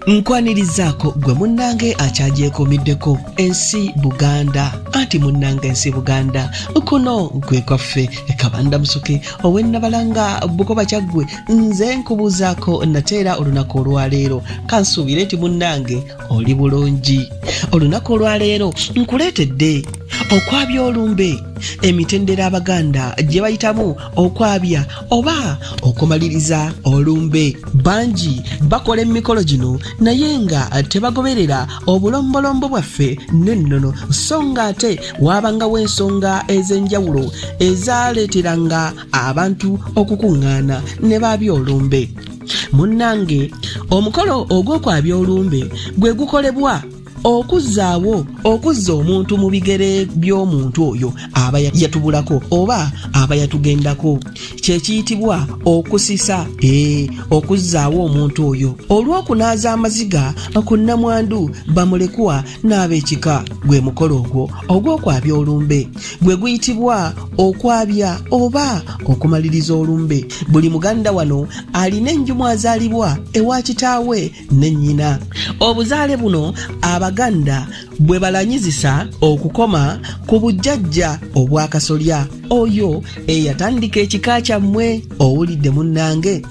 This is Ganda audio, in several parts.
Nkwanirizaako gwe munnange akyagyekuumiddeko ensi Buganda anti munnange ensi Buganda kuno gwe kwaffe Kabanda Musoke ow'ennabalanga Bukoba Kyaggwe nze nkubuuzaako nateera olunaku olwaleero kansuubire nti munnange oli bulungi. Olunaku olwaleero nkuleetedde okwaabya olumbe emitendera Abaganda gye bayitamu okwaabya oba okumaliriza olumbe. Bangi bakola emikolo gino naye nga tebagoberera obulombolombo bwaffe n'ennono, so nga ate waabangawo ensonga ez'enjawulo ezaaleeteranga abantu okukuŋŋaana ne baabya olumbe. Munnange, omukolo ogw'okwabya olumbe gwe gukolebwa okuzza omuntu mu bigere by'omuntu oyo aba yatubulako oba aba yatugendako, kye kiyitibwa okusisa. Okuzzaawo omuntu oyo olw'okunaaza amaziga ku nnamwandu bamulekwa n'ab'ekika. Gwe mukolo ogwo ogw'okwabya olumbe gwe guyitibwa okwabya oba okumaliriza olumbe. Buli Muganda wano alina enjumu azaalibwa ewa kitaawe ne nnyina. Obuzaale buno Abaganda bwe balanyizisa okukoma ku bujjajja obwakasolya oyo eyatandika ekika kyammwe. Owulidde munnange?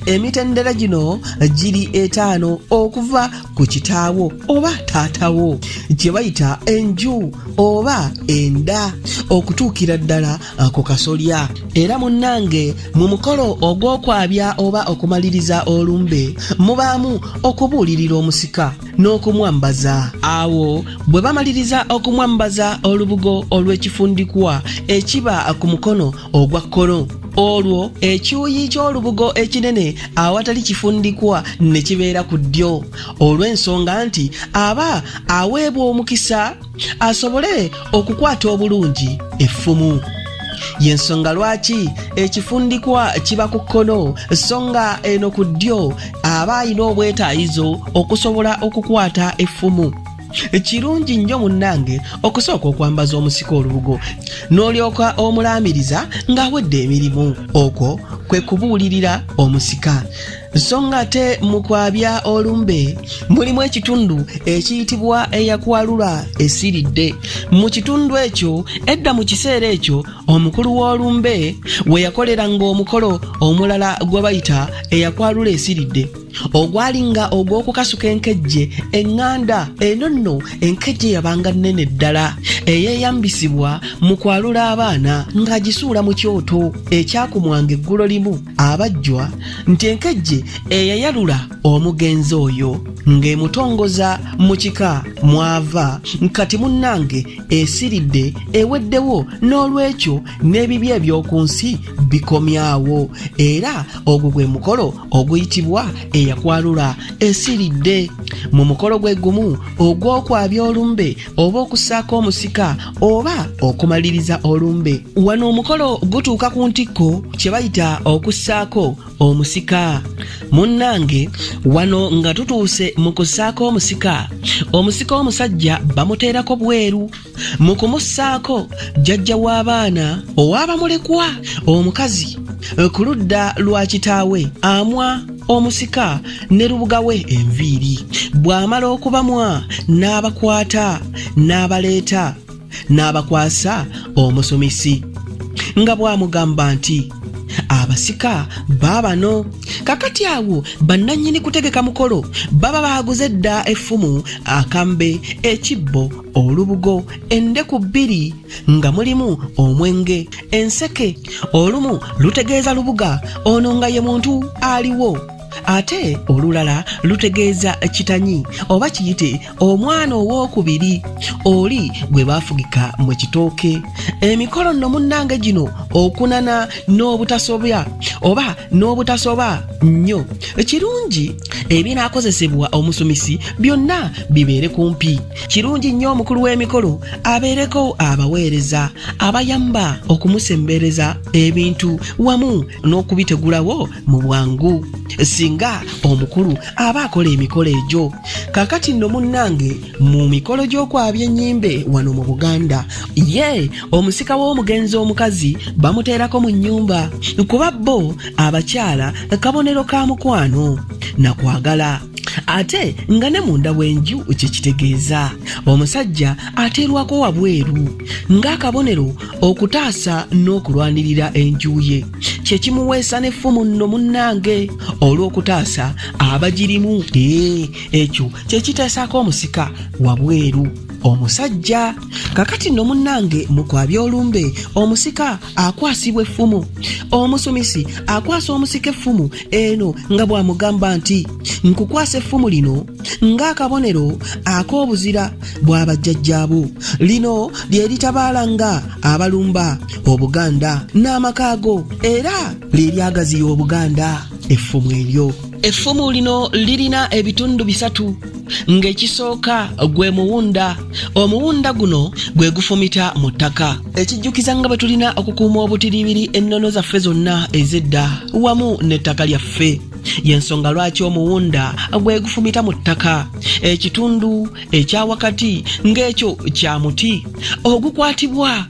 Emitendera gino giri 5 okuva ku kitaawo oba taatawo gye bayita enju oba enda okutuukira ddala ku kasolya. Era munnange, mu mukolo ogw'okwabya oba okumaliriza olumbe mubaamu okubuulirira omusika n'okumwambaza. Awo bwe bamaliriza okumwambaza olubugo olw'ekifundikwa ekiba ku mukono ogwa kkono, olwo ekyuyi ky'olubugo ekinene awatali kifundikwa ne kibeera ku ddyo, olw'ensonga nti aba aweebwa omukisa asobole okukwata obulungi effumu. Y'ensonga lwaki ekifundikwa kiba ku kkono so nga eno ku ddyo aba alina obwetaayizo okusobola okukwata effumu. Kirungi nnyo munnange okusooka okwambaza omusika olubugo n'olyoka omulaamiriza ng'awedde emirimu. Okwo kwe kubuulirira omusika. So nga ate mu kwabya olumbe mulimu ekitundu ekiyitibwa eyakwalula esiridde. Mu kitundu ekyo edda mu kiseera ekyo omukulu w'olumbe we yakoleranga omukolo omulala gwe bayita eyakwalula esiridde, ogwalinga ogw'okukasuka enkejje eŋŋanda. Eno nno enkejje yabanga nnene ddala eyeeyambisibwa mu kwalula abaana ng'agisuula mu kyoto ekyakumwanga eggulo limu abajjwa nti enkejje eyayalula omugenzi oyo ng'emutongoza mu kika mwava. Kati munnange esiridde eweddewo, n'olwekyo n'ebibi eby'oku nsi bikomyawo. Era ogwo gwe mukolo oguyitibwa eyakwalula esiridde. Mu mukolo gwe gumu ogw'okwabya olumbe oba okussaako omusika oba okumaliriza olumbe, wano omukolo gutuuka ku ntikko kye bayita okussaako omusika. Munnange, wano nga tutuuse mu kussaako omusika, omusika omusajja bamuteerako bweru. Mu kumussaako jjajja w'abaana ow'abamulekwa omukazi ku ludda lwa kitaawe amwa omusika ne lubuga we enviiri. Bw'amala okubamwa n'abakwata n'abaleeta n'abakwasa omusumisi nga bw'amugamba nti abasika baabano. Kakati awo bannannyini kutegeka mukolo baba baaguze dda effumu, akambe, ekibbo, olubugo, endeku 2 nga mulimu omwenge, enseke. Olumu lutegeeza lubuga ono nga ye muntu aliwo, ate olulala lutegeeza kitanyi oba kiyite omwana ow'okubiri oli gwe baafugika mu kitooke. Emikolo nno munnange gino okunana n'obutasobya oba n'obutasoba nnyo, kirungi ebinaakozesebwa omusumisi byonna bibeere kumpi. Kirungi nnyo omukulu w'emikolo abeereko abaweereza abayamba okumusembereza ebintu wamu n'okubitegulawo mu bwangu singa omukulu aba akola emikolo egyo. Kakati nno munnange, mu mikolo gy'okwabya ennyimbe wano mu Buganda, omusika w'omugenzi omukazi bamuteerako mu nnyumba kuba bo abakyala kabonero ka mukwano na kwagala. ate nga ne munda w'enju kyekitegeeza omusajja ateerwako wabweru ng'akabonero okutaasa n'okulwanirira enju ye kyekimuweesa n'effumu nno munnange olw'okutaasa abagirimu ekyo kyekiteesako omusika wabweru omusajja kakati nno munnange mukwabya olumbe omusika akwasibwa effumu omusumisi akwasa omusika effumu eno nga bw'amugamba nti nkukwasa effumu lino ng'akabonero ak'obuzira bw'abajjajjaabo lino lye litabaalanga abalumba Obuganda n'amakaago era lye lyagaziya Obuganda effumu eryo effumu lino lirina ebitundu bisatu ng'ekisooka gwe muwunda omuwunda guno gwe gufumita mu ttaka ekijjukiza nga bwe tulina okukuuma obutiribiri ennono zaffe zonna ez'edda wamu n'ettaka lyaffe y'ensonga lwaki omuwunda gwe gufumita mu ttaka ekitundu ekya wakati ng'ekyo kya muti ogukwatibwa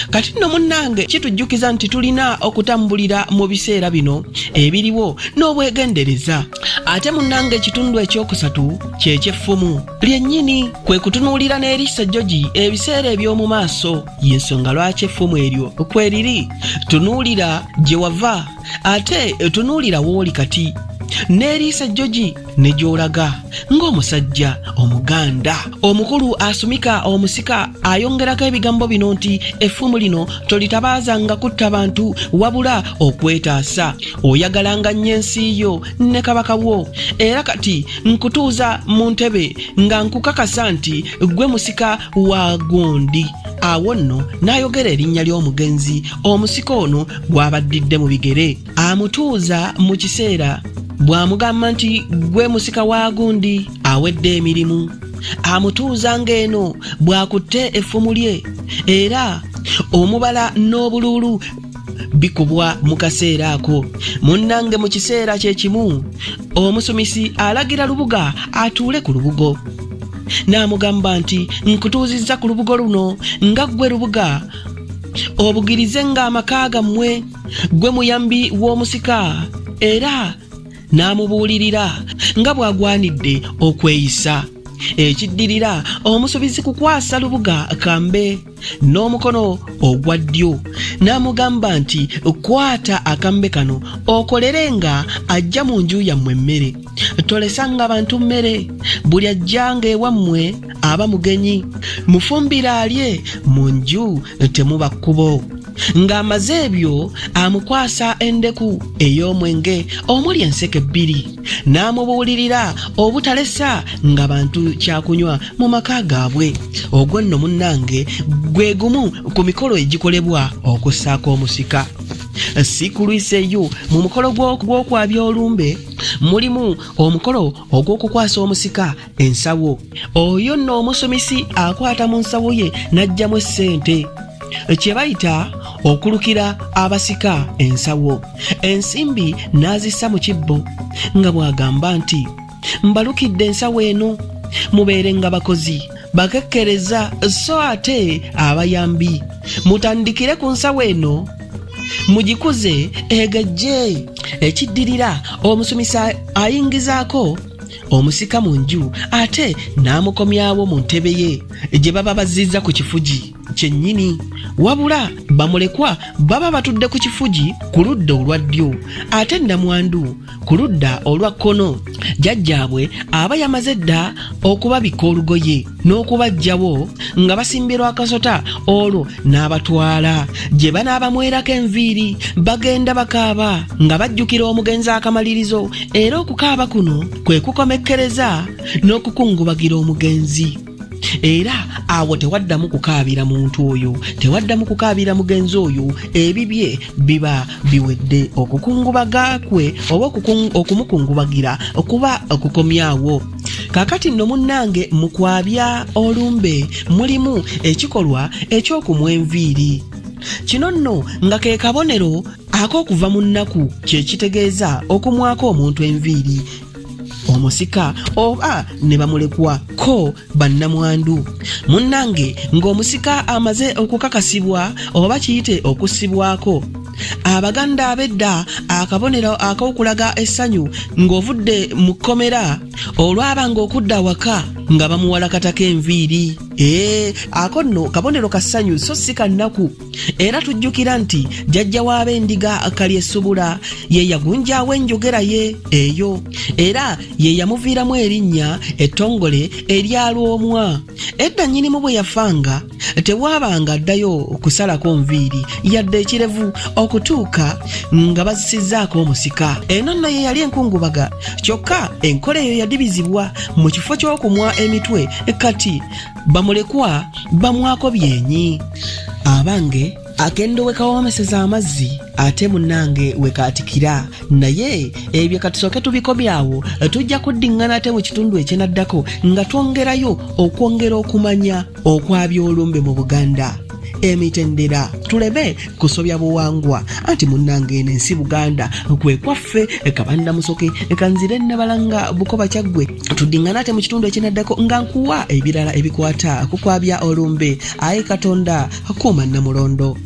kati nno munnange kitujjukiza nti tulina okutambulira mu biseera bino ebiriwo n'obwegendereza ate munnange ekitundu ekyokusatu ky'ekyeffumu lyennyini kwe kutunuulira n'eriisa jjogi ebiseera eby'omu maaso y'ensonga lwaki effumu eryo kwe riri tunuulira gye wava ate tunuulira w'oli kati n'eriisa jjogi ne gy'olaga ng'omusajja Omuganda omukulu asumika omusika ayongerako ebigambo bino nti effumu lino tolitabaazanga kutta bantu wabula okwetaasa oyagalanga nnyo ensi yo ne kabaka wo era kati nkutuuza mu ntebe nga nkukakasa nti gwe musika wa gundi awo nno n'ayogera erinnya ly'omugenzi omusika ono gw'abaddidde mu bigere amutuuza mu kiseera bw'amugamba nti gwe musika wa gundi awedde emirimu amutuuza ng'eno bw'akutte effumu lye era omubala n'obululu bikubwa mu kaseera ako munnange mu kiseera kye kimu omusumisi alagira lubuga atuule ku lubugo n'amugamba nti nkutuuzizza ku lubugo luno nga ggwe lubuga obugirize ng'amaka gammwe gwe muyambi w'omusika era n'amubuulirira nga bw'agwanidde okweyisa ekiddirira omusubizi kukwasa lubuga kambe n'omukono ogwa ddyo n'amugamba nti kwata akambe kano okolerenga ajja mu nju yammwe emmere tolesanga bantu mmere buli ajjanga ewammwe aba mugenyi mufumbira alye mu nju temuba kkubo ng'amaze ebyo amukwasa endeku ey'omwenge omuli enseke bbiri n'amubuulirira obutalesa nga bantu kyakunywa mu maka gaabwe ogwo nno munnange gwe gumu ku mikolo egikolebwa okussaako omusika si kulwiseeyo mu mukolo gw'okwabya olumbe mulimu omukolo ogw'okukwasa omusika ensawo oyo nno omusumisi akwata mu nsawo ye n'aggyamu essente kye bayita okulukira abasika ensawo ensimbi n'azissa mu kibbo nga bw'agamba nti mbalukidde ensawo eno mubeere nga bakozi bakekkereza so ate abayambi mutandikire ku nsawo eno mugikuze egejje ekiddirira omusumisa ayingizaako omusika mu nju ate n'amukomyawo mu ntebe ye gye baba bazizza ku kifugi kyennyini wabula bamulekwa baba batudde ku kifugi ku ludda olwa ddyo ate nnamwandu ku ludda olwa kkono jjajjaabwe aba yamaze dda okubabika olugoye n'okubajjawo nga basimbirwa akasota olwo n'abatwala gye banaabamwerako enviiri bagenda bakaaba nga bajjukira omugenzi akamalirizo era okukaaba kuno kwe kukomekkereza n'okukungubagira omugenzi era awo tewaddamu kukaabira muntu oyo tewaddamu kukaabira mugenzi oyo ebibye biba biwedde okukungubaga kwe oba okumukungubagira okuba okukomyawo kakati nno munnange mukwabya olumbe mulimu ekikolwa eky'okumwa enviiri kino nno nga ke kabonero ak'okuva mu nnaku kye kitegeeza okumwako omuntu enviiri omusika oba ne bamulekwa ko bannamwandu munnange ng'omusika amaze okukakasibwa oba kiyite okussibwako Abaganda abedda akabonero ak'okulaga essanyu ng'ovudde mu kkomera olwabanga okudda waka nga bamuwalakatako enviiri. Ako nno kabonero ka ssanyu so si kannaku. Era tujjukira nti jjajja w'ab'endiga Kalyesubula ye yagunjaawo enjogera ye eyo, era ye yamuviiramu erinnya ettongole eryalwomwa. Edda nnyinimu bwe yafanga tewabanga addayo okusalako nviiri yadde ekirevu okutuuka nga bazisizzaako omusika. Ennono ye yali enkungubaga, kyokka enkola eyo yadibizibwa mu kifo ky'okumwa emitwe kati bamulekwa bamwako byenyi. Abange akendo wekawomeseza amazzi ate munnange wekaatikira, naye ebyo katusooke tubikomyawo. Tujja kuddiŋŋana ate mu kitundu ekyenaddako nga twongerayo okwongera okumanya Okwaabya Olumbe mu Buganda. Emitendera tuleme kusobya buwangwa anti munnange eno ensi Buganda kwe kwaffe kabanda musoke kanzire Nabalanga Bukoba Kyaggwe. Tuddiŋŋana ate mu kitundu ekyenaddako nga nkuwa ebirala ebikwata ku Okwaabya Olumbe. Aye Katonda akuuma Namulondo.